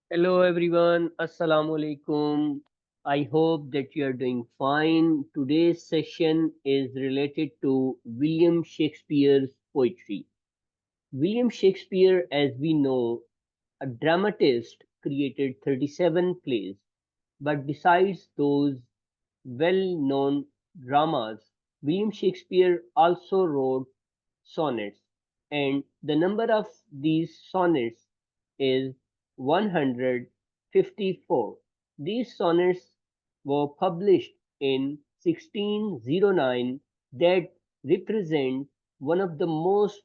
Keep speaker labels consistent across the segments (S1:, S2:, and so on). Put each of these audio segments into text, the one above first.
S1: Hello everyone, Assalamu alaikum. I hope that you are doing fine. Today's session is related to William Shakespeare's poetry. William Shakespeare, as we know, a dramatist, created 37 plays. But besides those well known dramas, William Shakespeare also wrote sonnets, and the number of these sonnets is 154. These sonnets were published in 1609 that represent one of the most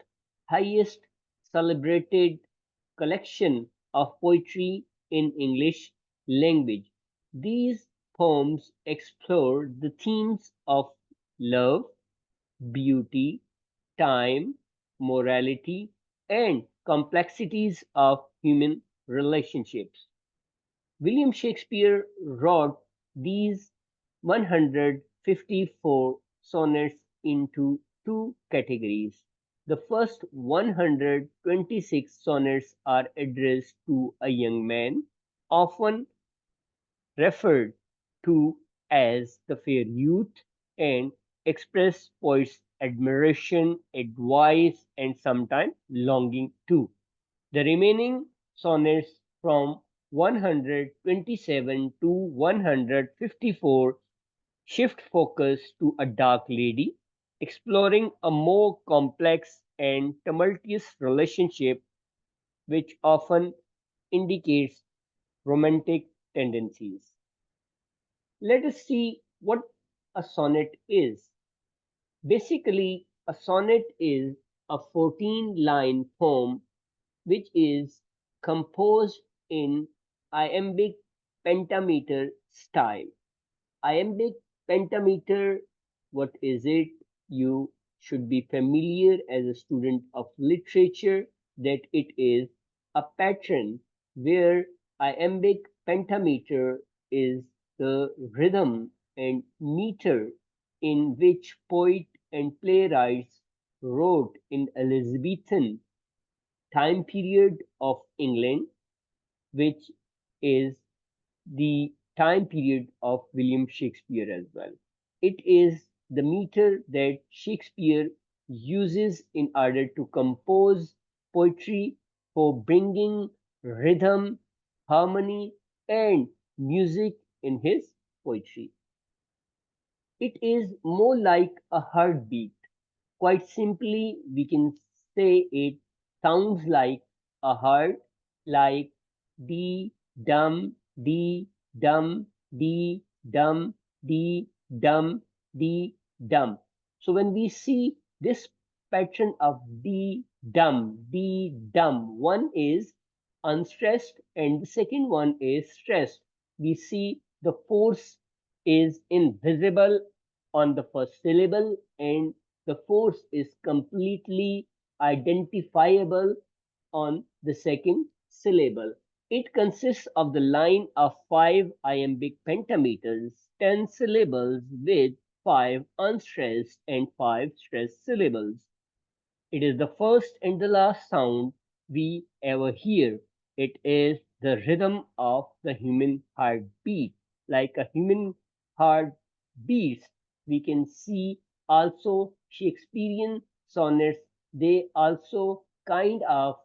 S1: highest celebrated collection of poetry in English language. These poems explore the themes of love, beauty, time, morality, and complexities of human relationships. William Shakespeare wrote these 154 sonnets into two categories. The first 126 sonnets are addressed to a young man, often referred to as the fair youth, and express poets' admiration, advice, and sometimes longing too. The remaining sonnets from 127 to 154 shift focus to a dark lady, exploring a more complex and tumultuous relationship which often indicates romantic tendencies. Let us see what a sonnet is. Basically, a sonnet is a 14-line poem which is composed in iambic pentameter style. Iambic pentameter, what is it? You should be familiar as a student of literature that it is a pattern where iambic pentameter is the rhythm and meter in which poet and playwrights wrote in Elizabethan time period of England, which is the time period of William Shakespeare as well. It is the meter that Shakespeare uses in order to compose poetry for bringing rhythm, harmony, and music in his poetry. It is more like a heartbeat. Quite simply, we can say it sounds like a heart, like D, dum, D, dum, D, dum, D, dum, D, dum. So when we see this pattern of D, dum, one is unstressed and the second one is stressed. We see the force is invisible on the first syllable and the force is completely identifiable on the second syllable. It consists of the line of five iambic pentameters, 10 syllables with five unstressed and five stressed syllables. It is the first and the last sound we ever hear. It is the rhythm of the human heartbeat. Like a human heart beats, we can see also Shakespearean sonnets. They also kind of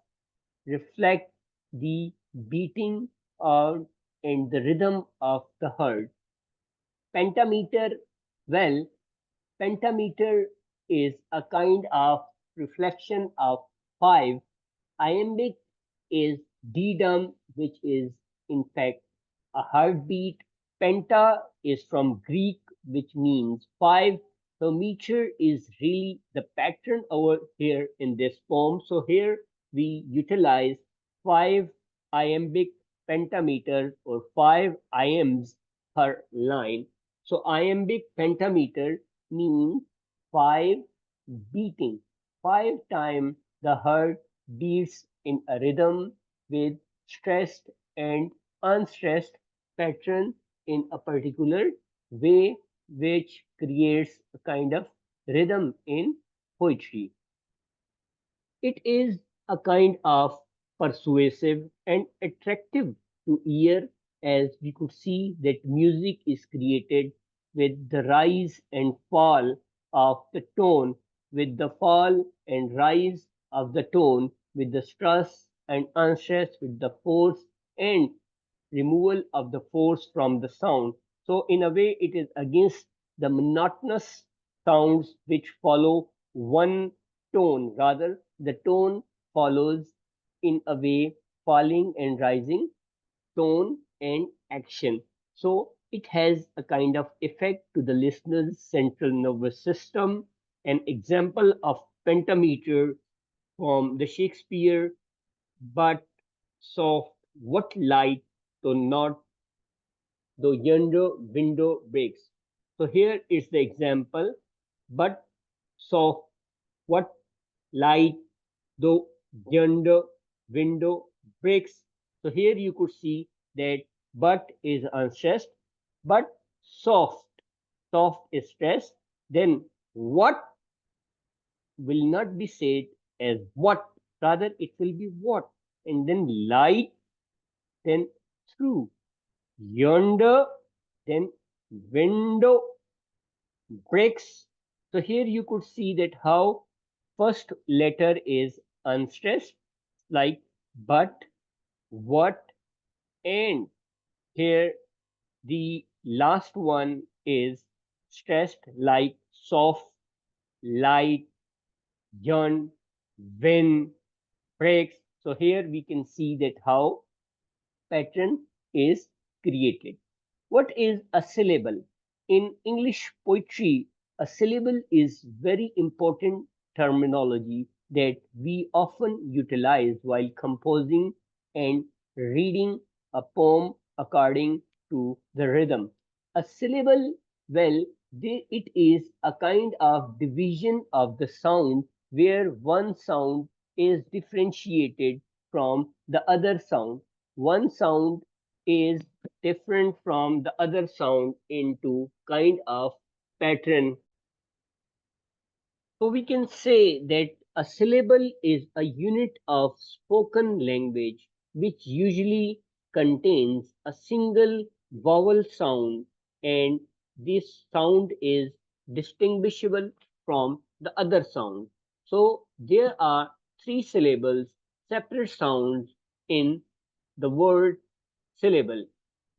S1: reflect the beating of and the rhythm of the heart. Pentameter, well, pentameter is a kind of reflection of five. Iambic is D-dum, which is in fact a heartbeat. Penta is from Greek, which means five. So meter is really the pattern over here in this poem. So here we utilize five iambic pentameter or five iambs per line. So iambic pentameter means five beating. Five times the heart beats in a rhythm with stressed and unstressed pattern in a particular way, which creates a kind of rhythm in poetry. It is a kind of persuasive and attractive to ear, as we could see that music is created with the rise and fall of the tone, with the fall and rise of the tone, with the stress and unstress, with the force and removal of the force from the sound. So, in a way, it is against the monotonous sounds which follow one tone. Rather, the tone follows in a way falling and rising tone and action. So, it has a kind of effect to the listener's central nervous system. An example of pentameter from the Shakespeare, but soft, what light, though not, though yonder window breaks. So here is the example, but soft, what light, though yonder window breaks. So here you could see that but is unstressed, but soft, soft is stressed. Then what will not be said as what, rather it will be what. And then light, then through. Yonder, then window breaks. So here you could see that how first letter is unstressed, like but, what, and here the last one is stressed, like soft, light, yawn, when, breaks. So here we can see that how pattern is created. What is a syllable? In English poetry, a syllable is very important terminology that we often utilize while composing and reading a poem according to the rhythm. A syllable, well, it is a kind of division of the sound where one sound is differentiated from the other sound. One sound is different from the other sound into kind of pattern. So we can say that a syllable is a unit of spoken language which usually contains a single vowel sound, and this sound is distinguishable from the other sound. So there are three syllables, separate sounds in the word syllable.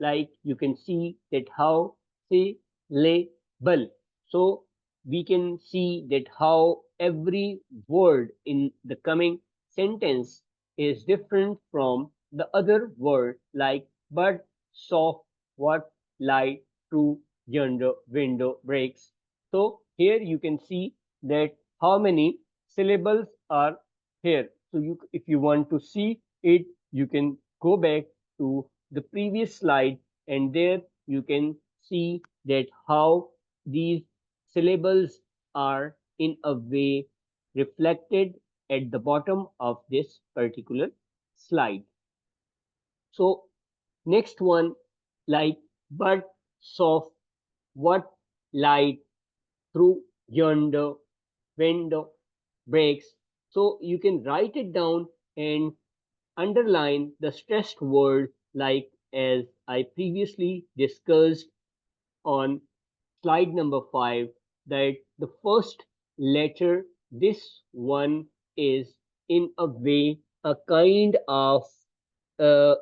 S1: Like you can see that how syllable. So we can see that how every word in the coming sentence is different from the other word, like but, soft, what, light, true, yonder, window, breaks. So here you can see that how many syllables are here. So if you want to see it, you can go back to the previous slide, and there you can see that how these syllables are in a way reflected at the bottom of this particular slide. So next one, like but, soft, what, light, through, yonder, window, breaks. So you can write it down and underline the stressed word, like as I previously discussed on slide number 5, that the first letter, this one is in a way a kind of uh,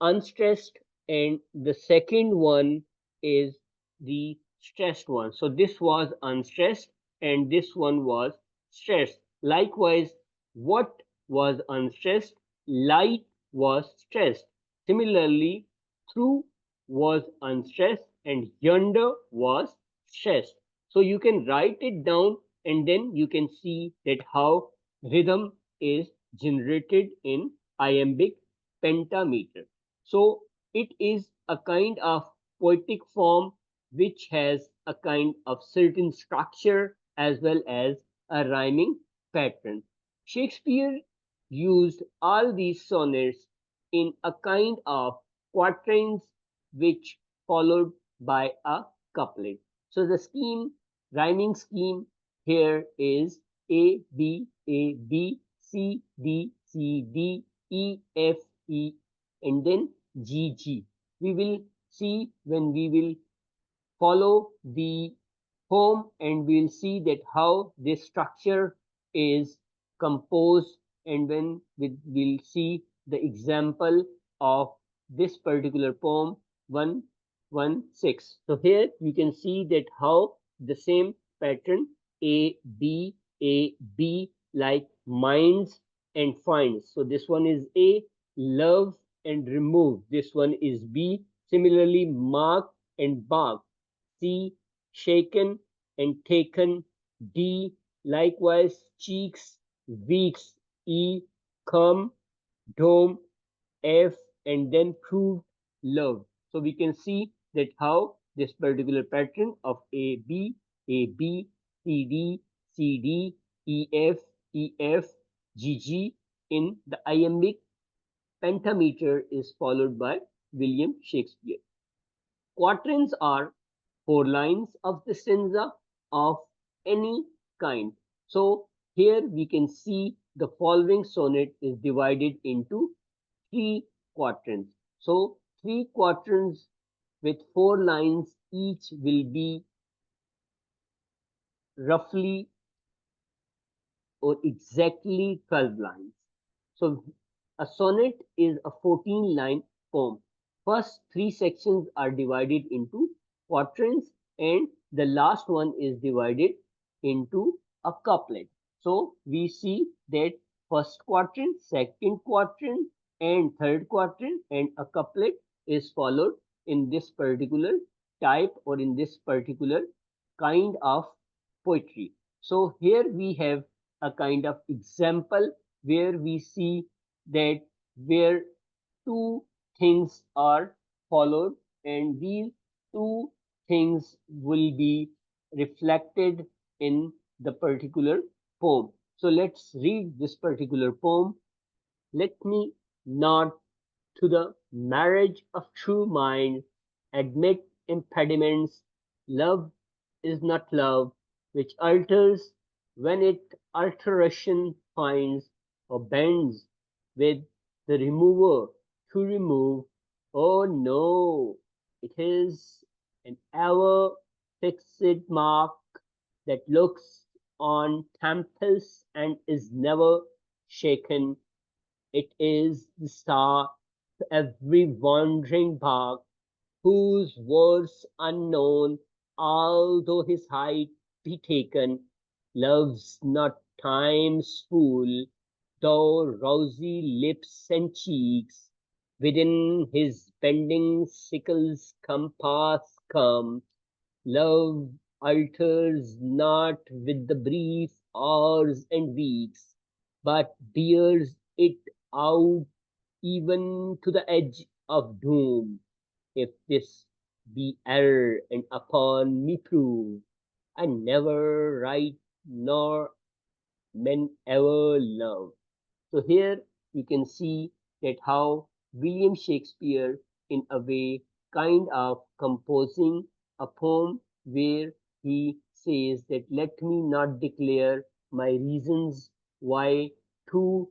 S1: unstressed, and the second one is the stressed one. So this was unstressed and this one was stressed. Likewise, what was unstressed, light was stressed. Similarly, through was unstressed and yonder was stressed. So you can write it down, and then you can see that how rhythm is generated in iambic pentameter. So it is a kind of poetic form which has a kind of certain structure as well as a rhyming pattern. Shakespeare used all these sonnets in a kind of quatrains which followed by a couplet. So the scheme, rhyming scheme here is A B A B C D C D E F E and then GG. We will see when we will follow the poem, and we'll see that how this structure is composed, and when we'll see the example of this particular poem 116. So here you can see that how the same pattern A B like minds and finds. So this one is A, love and remove. This one is B. Similarly, mark and bark. C, shaken and taken. D, likewise cheeks, weeks. E, come, dome. F, and then proved love. So we can see that how this particular pattern of A B, C D, C D, E F, E F, G G in the iambic pentameter is followed by William Shakespeare. Quatrains are 4 lines of the stanza of any kind. So here we can see the following sonnet is divided into 3 quatrains. So 3 quatrains with 4 lines each will be roughly or exactly 12 lines. So a sonnet is a 14-line poem. First 3 sections are divided into quatrains, and the last one is divided into a couplet. So we see that first quatrain, second quatrain, and third quatrain, and a couplet is followed in this particular type or in this particular kind of poetry. So here we have a kind of example where we see that where 2 things are followed, and these 2 things will be reflected in the particular poem. So let's read this particular poem. Let me not to the marriage of true mind admit impediments. Love is not love, which alters when it alteration finds or bends with the remover to remove. Oh no, it is an ever fixed mark that looks on temples and is never shaken. It is the star to every wandering bark, whose words unknown, although his height be taken, loves not time's fool, though rosy lips and cheeks within his bending sickle's compass come. Love alters not with the brief hours and weeks, but bears it out even to the edge of doom. If this be error and upon me prove, I never write nor men ever love. So here you can see that how William Shakespeare, in a way, kind of composing a poem where he says that let me not declare my reasons why two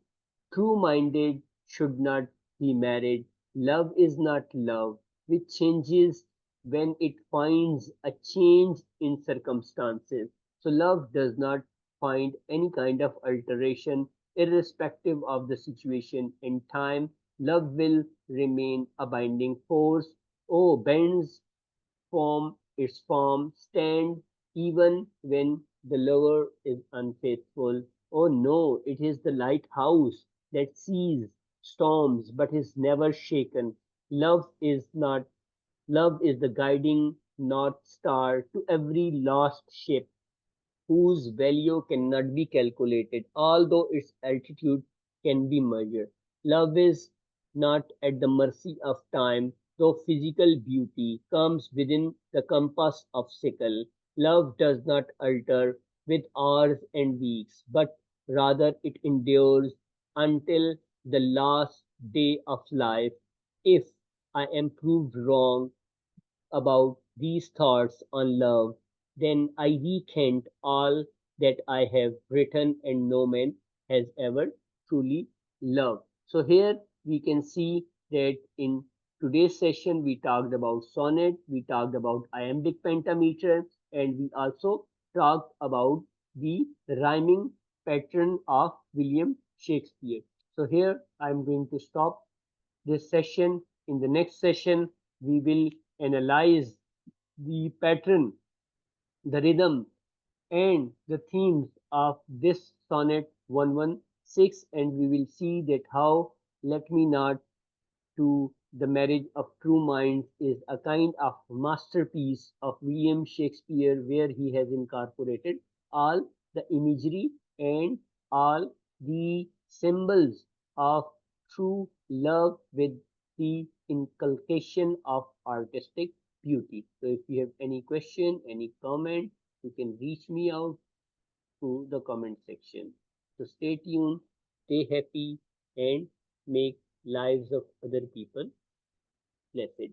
S1: true-minded should not be married. Love is not love, which changes when it finds a change in circumstances. So love does not find any kind of alteration irrespective of the situation and time. Love will remain a binding force. Oh, bends form its form, stand even when the lover is unfaithful. Oh no, it is the lighthouse that sees storms but is never shaken. Love is not Love is the guiding north star to every lost ship, whose value cannot be calculated, although its altitude can be measured. Love is not at the mercy of time, though physical beauty comes within the compass of sickle. Love does not alter with hours and weeks, but rather it endures until the last day of life. If I am proved wrong about these thoughts on love, then I recant all that I have written, and no man has ever truly loved. So here we can see that in today's session we talked about sonnet, we talked about iambic pentameter, and we also talked about the rhyming pattern of William Shakespeare. So here I'm going to stop this session. In the next session, we will analyze the pattern, the rhythm, and the themes of this sonnet 116, and we will see that how Let Me Not to the Marriage of True Minds is a kind of masterpiece of William Shakespeare, where he has incorporated all the imagery and all the symbols of true love with the inculcation of artistic beauty. So, if you have any question, any comment, you can reach me out to the comment section. So, stay tuned, stay happy, and make lives of other people blessed.